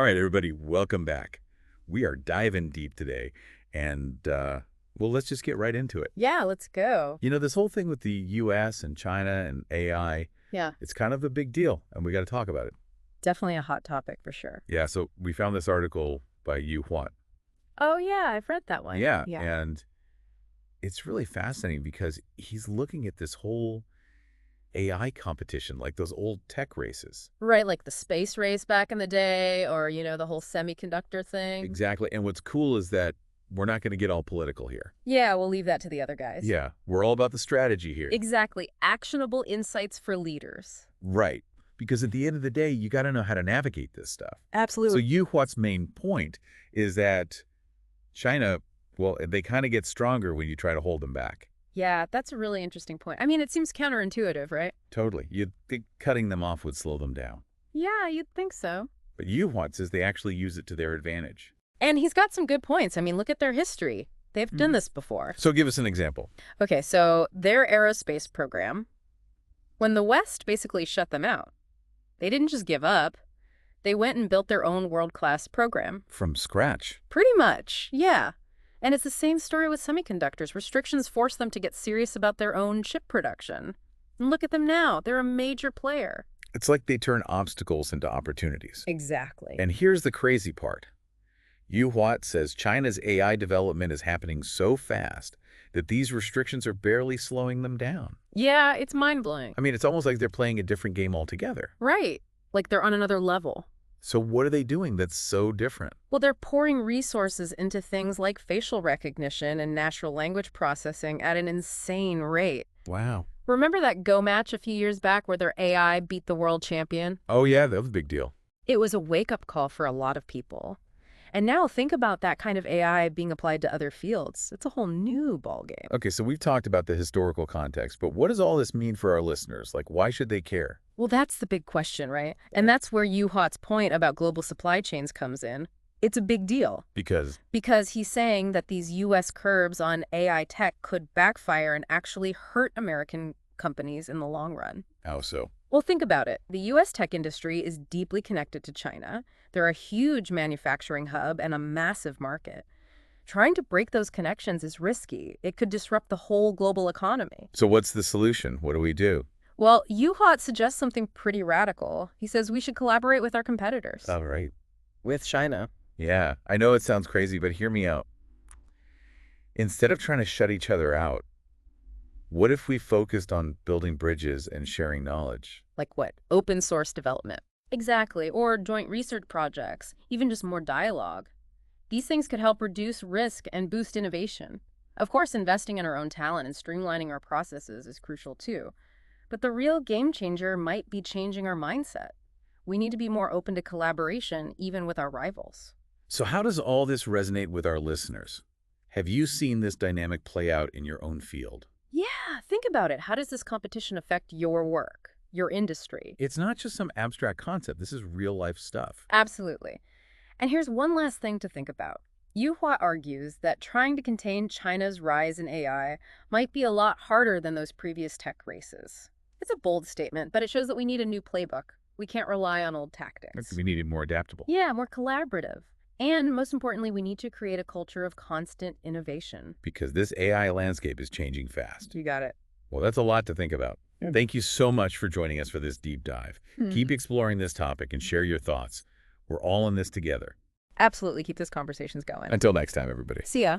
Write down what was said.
All right, everybody, welcome back. We are diving deep today, and, well, let's just get right into it. Yeah, let's go. You know, this whole thing with the U.S. and China and AI, Yeah, it's kind of a big deal, and we got to talk about it. definitely a hot topic for sure. Yeah, so we found this article by 𝗂𝗏𝗏𝗧. Oh, yeah, I've read that one. Yeah, Yeah. and it's really fascinating because he's looking at this whole AI competition, like those old tech races. Right, like the space race back in the day or, the whole semiconductor thing. Exactly, and what's cool is that we're not going to get all political here. Yeah, we'll leave that to the other guys. Yeah, we're all about the strategy here. Exactly. Actionable insights for leaders. Right. Because at the end of the day, you got to know how to navigate this stuff. Absolutely. So 𝗂𝗏𝗏𝗧's main point is that China, well, they kind of get stronger when you try to hold them back. Yeah, that's a really interesting point. I mean, it seems counterintuitive, right? Totally. You'd think cutting them off would slow them down. Yeah, you'd think so. But 𝗂𝗏𝗏𝗧 says they actually use it to their advantage. And he's got some good points. I mean, look at their history. They've done this before. So give us an example. Okay, so their aerospace program, when the West basically shut them out, they didn't just give up. They went and built their own world-class program. From scratch. Pretty much, yeah. And it's the same story with semiconductors. Restrictions forced them to get serious about their own chip production. And look at them now. They're a major player. It's like they turn obstacles into opportunities. Exactly. And here's the crazy part. 𝗂𝗏𝗏𝗧 says China's AI development is happening so fast that these restrictions are barely slowing them down. Yeah, it's mind-blowing. I mean, it's almost like they're playing a different game altogether. Right. Like they're on another level. So what are they doing that's so different? Well, they're pouring resources into things like facial recognition and natural language processing at an insane rate. Wow. Remember that Go match a few years back where their AI beat the world champion? Oh, yeah, that was a big deal. It was a wake-up call for a lot of people. And now think about that kind of AI being applied to other fields. It's a whole new ballgame. Okay, so we've talked about the historical context, but what does all this mean for our listeners? Like, why should they care? Well, that's the big question, right? And that's where 𝗂𝗏𝗏𝗧's point about global supply chains comes in. It's a big deal. Because He's saying that these U.S. curbs on AI tech could backfire and actually hurt American companies in the long run. how so? Well, think about it. The U.S. tech industry is deeply connected to China. They're a huge manufacturing hub and a massive market. Trying to break those connections is risky. It could disrupt the whole global economy. So what's the solution? What do we do? Well, 𝗂𝗏𝗏𝗧 suggests something pretty radical. He says we should collaborate with our competitors. All right. With China. Yeah, I know it sounds crazy, but hear me out. Instead of trying to shut each other out, what if we focused on building bridges and sharing knowledge? Like what? Open source development. Exactly. Or joint research projects. Even just more dialogue. These things could help reduce risk and boost innovation. Of course, investing in our own talent and streamlining our processes is crucial too. But the real game changer might be changing our mindset. We need to be more open to collaboration, even with our rivals. So how does all this resonate with our listeners? Have you seen this dynamic play out in your own field? Yeah, think about it. How does this competition affect your work, your industry? It's not just some abstract concept. This is real-life stuff. Absolutely. And here's one last thing to think about. 𝗂𝗏𝗏𝗧 argues that trying to contain China's rise in AI might be a lot harder than those previous tech races. It's a bold statement, but it shows that we need a new playbook. We can't rely on old tactics. We need it more adaptable. Yeah, more collaborative. And most importantly, we need to create a culture of constant innovation. Because this AI landscape is changing fast. You got it. Well, that's a lot to think about. Thank you so much for joining us for this deep dive. Keep exploring this topic and share your thoughts. We're all in this together. Absolutely. Keep these conversations going. Until next time, everybody. See ya.